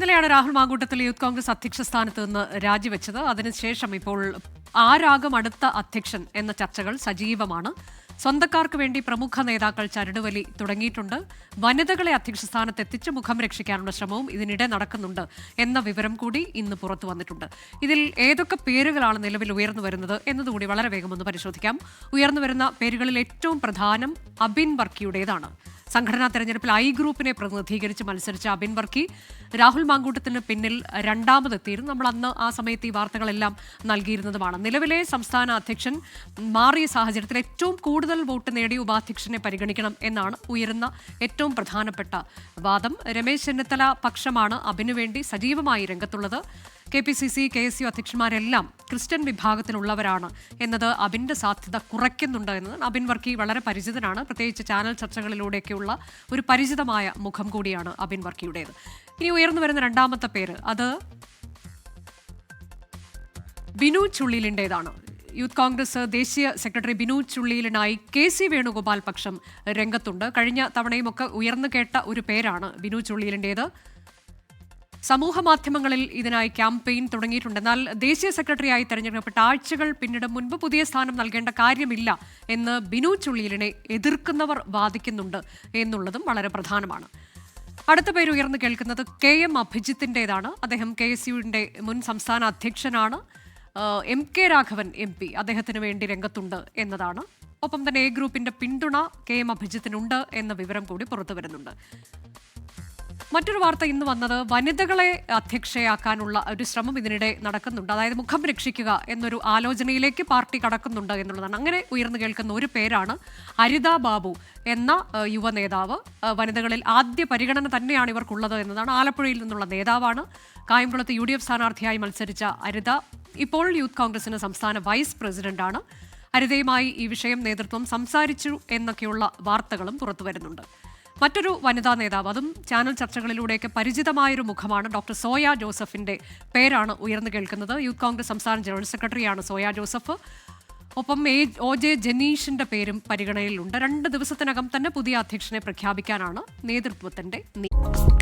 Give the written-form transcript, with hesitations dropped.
ഇന്നലെയാണ് രാഹുൽ മാങ്കൂട്ടത്തിൽ യൂത്ത് കോൺഗ്രസ് അധ്യക്ഷ സ്ഥാനത്ത് നിന്ന് രാജിവെച്ചത്. അതിനുശേഷം ഇപ്പോൾ ആരാകും അടുത്ത അധ്യക്ഷൻ എന്ന ചർച്ചകൾ സജീവമാണ്. സ്വന്തക്കാർക്ക് വേണ്ടി പ്രമുഖ നേതാക്കൾ ചരടുവലി തുടങ്ങിയിട്ടുണ്ട്. വനിതകളെ അധ്യക്ഷ സ്ഥാനത്ത് എത്തിച്ച് മുഖം രക്ഷിക്കാനുള്ള ശ്രമവും ഇതിനിടെ നടക്കുന്നുണ്ട് എന്ന വിവരം കൂടി ഇന്ന് പുറത്തു വന്നിട്ടുണ്ട്. ഇതിൽ ഏതൊക്കെ പേരുകളാണ് നിലവിൽ ഉയർന്നു വരുന്നത് എന്നതുകൂടി വളരെ വേഗം ഒന്ന് പരിശോധിക്കാം. ഉയർന്നു വരുന്ന പേരുകളിൽ ഏറ്റവും പ്രധാനം അബിൻ വർക്കിയുടേതാണ്. സംഘടനാ തെരഞ്ഞെടുപ്പിൽ ഐ ഗ്രൂപ്പിനെ പ്രതിനിധീകരിച്ച് മത്സരിച്ച അബിൻ വർക്കി രാഹുൽ മാങ്കൂട്ടത്തിന് പിന്നിൽ രണ്ടാമതെത്തിയിരുന്നു. നമ്മൾ അന്ന് ആ സമയത്ത് ഈ വാർത്തകളെല്ലാം നൽകിയിരുന്നതുമാണ്. നിലവിലെ സംസ്ഥാന അധ്യക്ഷൻ മാറിയ സാഹചര്യത്തിൽ ഏറ്റവും കൂടുതൽ വോട്ട് നേടിയ ഉപാധ്യക്ഷനെ പരിഗണിക്കണം എന്നാണ് ഉയരുന്ന ഏറ്റവും പ്രധാനപ്പെട്ട വാദം. രമേശ് ചെന്നിത്തല പക്ഷമാണ് അബിനു വേണ്ടി സജീവമായി രംഗത്തുള്ളത്. KPCC, KSU അധ്യക്ഷന്മാരെല്ലാം ക്രിസ്ത്യൻ വിഭാഗത്തിലുള്ളവരാണ് എന്നത് അബിൻ്റെ സാധ്യത കുറയ്ക്കുന്നുണ്ട് എന്നത് അബിൻ വർക്കി വളരെ പരിചിതനാണ്. പ്രത്യേകിച്ച് ചാനൽ ചർച്ചകളിലൂടെയൊക്കെയുള്ള ഒരു പരിചിതമായ മുഖം കൂടിയാണ് അബിൻ വർക്കിയുടേത്. ഇനി ഉയർന്നു വരുന്ന രണ്ടാമത്തെ പേര് അത് ബിനു ചുള്ളിലിൻ്റേതാണ്. യൂത്ത് കോൺഗ്രസ് ദേശീയ സെക്രട്ടറി ബിനു ചുള്ളിയിലിനായി KC വേണുഗോപാൽ പക്ഷം രംഗത്തുണ്ട്. കഴിഞ്ഞ തവണയുമൊക്കെ ഉയർന്നു കേട്ട ഒരു പേരാണ് ബിനു ചുള്ളിയിലിൻ്റേത്. സമൂഹ മാധ്യമങ്ങളിൽ ഇതിനായി ക്യാമ്പയിൻ തുടങ്ങിയിട്ടുണ്ട്. എന്നാൽ ദേശീയ സെക്രട്ടറിയായി തെരഞ്ഞെടുക്കപ്പെട്ട ആഴ്ചകൾ പിന്നീട് മുൻപ് പുതിയ സ്ഥാനം നൽകേണ്ട കാര്യമില്ല എന്ന് ബിനു ചുള്ളിയിലിനെ എതിർക്കുന്നവർ വാദിക്കുന്നുണ്ട് എന്നുള്ളതും വളരെ പ്രധാനമാണ്. അടുത്ത പേര് ഉയർന്നു കേൾക്കുന്നത് KM അഭിജിത്തിൻ്റെതാണ്. അദ്ദേഹം KSUവിൻ്റെ മുൻ സംസ്ഥാന അധ്യക്ഷനാണ്. MK രാഘവൻ MP അദ്ദേഹത്തിന് വേണ്ടി രംഗത്തുണ്ട് എന്നതാണ്. ഒപ്പം തന്നെ A ഗ്രൂപ്പിന്റെ പിന്തുണ KM അഭിജിത്തിനുണ്ട് എന്ന വിവരം കൂടി പുറത്തു വരുന്നുണ്ട്. മറ്റൊരു വാർത്ത ഇന്ന് വന്നത് വനിതകളെ അധ്യക്ഷയാക്കാനുള്ള ഒരു ശ്രമം ഇതിനിടെ നടക്കുന്നുണ്ട്. അതായത് മുഖം രക്ഷിക്കുക എന്നൊരു ആലോചനയിലേക്ക് പാർട്ടി കടക്കുന്നുണ്ട് എന്നുള്ളതാണ്. അങ്ങനെ ഉയർന്നു കേൾക്കുന്ന ഒരു പേരാണ് അരിത ബാബു എന്ന യുവ നേതാവ്. വനിതകളിൽ ആദ്യ പരിഗണന തന്നെയാണ് ഇവർക്കുള്ളത് എന്നതാണ്. ആലപ്പുഴയിൽ നിന്നുള്ള നേതാവാണ്. കായംകുളത്ത് UDF സ്ഥാനാർത്ഥിയായി മത്സരിച്ച അരിത ഇപ്പോൾ യൂത്ത് കോൺഗ്രസിന് സംസ്ഥാന വൈസ് പ്രസിഡന്റാണ്. അരിതയുമായി ഈ വിഷയം നേതൃത്വം സംസാരിച്ചു എന്നൊക്കെയുള്ള വാർത്തകളും പുറത്തു വരുന്നുണ്ട്. മറ്റൊരു വനിതാ നേതാവ്, അതും ചാനൽ ചർച്ചകളിലൂടെയൊക്കെ പരിചിതമായൊരു മുഖമാണ്. ഡോക്ടർ സോയ ജോസഫിന്റെ പേരാണ് ഉയർന്നു കേൾക്കുന്നത്. യൂത്ത് കോൺഗ്രസ് സംസ്ഥാന ജനറൽ സെക്രട്ടറിയാണ് സോയ ജോസഫ്. ഒപ്പം OJ ജനീഷിന്റെ പേരും പരിഗണനയിലുണ്ട്. 2 ദിവസത്തിനകം തന്നെ പുതിയ അധ്യക്ഷനെ പ്രഖ്യാപിക്കാനാണ് നേതൃത്വത്തിന്റെ നീക്കം.